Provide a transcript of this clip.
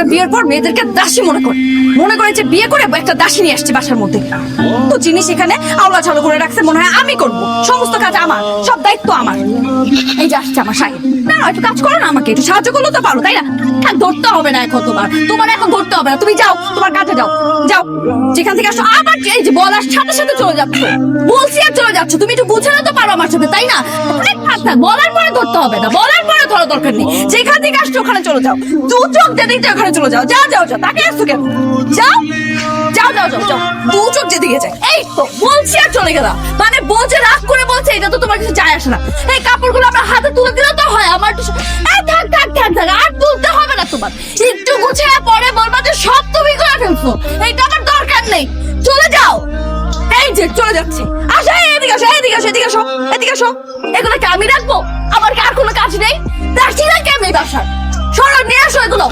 পুরুষরা বিয়ের পর মেয়েদেরকে দাসী মনে করে যে বিয়ে করে একটা দাসী নিয়ে আসছে বাসার মধ্যে। তো জিনিস এখানে আওলা ঝালো করে রাখছে, মনে হয় আমি করব, সমস্ত কাজ আমার, সব দায়িত্ব আমার। এই যে আসছে আমার শাহিদ, না একটু কাজ করো না, আমাকে একটু সাহায্য করলো তো পারো, তাই না? আর ধরতে হবে না এখন, তোমার এখন ধরতে হবে না, তুমি যাও তোমার কাজে যাও, যাও যেখান থেকে আসো। আবার এই যে বলার সাথে সাথে চলে যাচ্ছ, বলছি আর চলে যাচ্ছ, তুমি একটু বুঝে তো পারো আমার সাথে, তাই না? থাক, বলার পরে ধরতে হবে না, বলার পরে ধরা দরকার নেই, যেখান থেকে আসছো ওখানে চলে যাও, দু চোখ যেদিকে ওখানে চলে যাও, যাও যাও যাও, তাকে আসছো কেন? যাও যাও যাও যাও যাও, দু চোখ যেদিকে যায়। এই তো বলছি আর চলে গেলাম, মানে বলছে রাগ করে বলছে, এটা তো তোমার কিছু যায় আসে না। এই কাপড়গুলো আমার হাতে তুলে দিলে তো হয়, আমার তো থাক থাক থাক থাক, আর তুলতে হবে না তোমার, একটু গুছিয়ে পরে বলবা যে সব তুমি করে ফেলছো, এইটা আমার দরকার নেই, চলে যাও। এই যে চলে যাচ্ছে, আসো এদিকে আসো, এদিকে আসো, এদিকে আসো, এদিকে আসো। এগুলো কি আমি রাখবো? আমার কি আর কোনো কাজ নেই? রাখছি না কি আমি বাসার? সরো নিয়ে আসো এগুলো।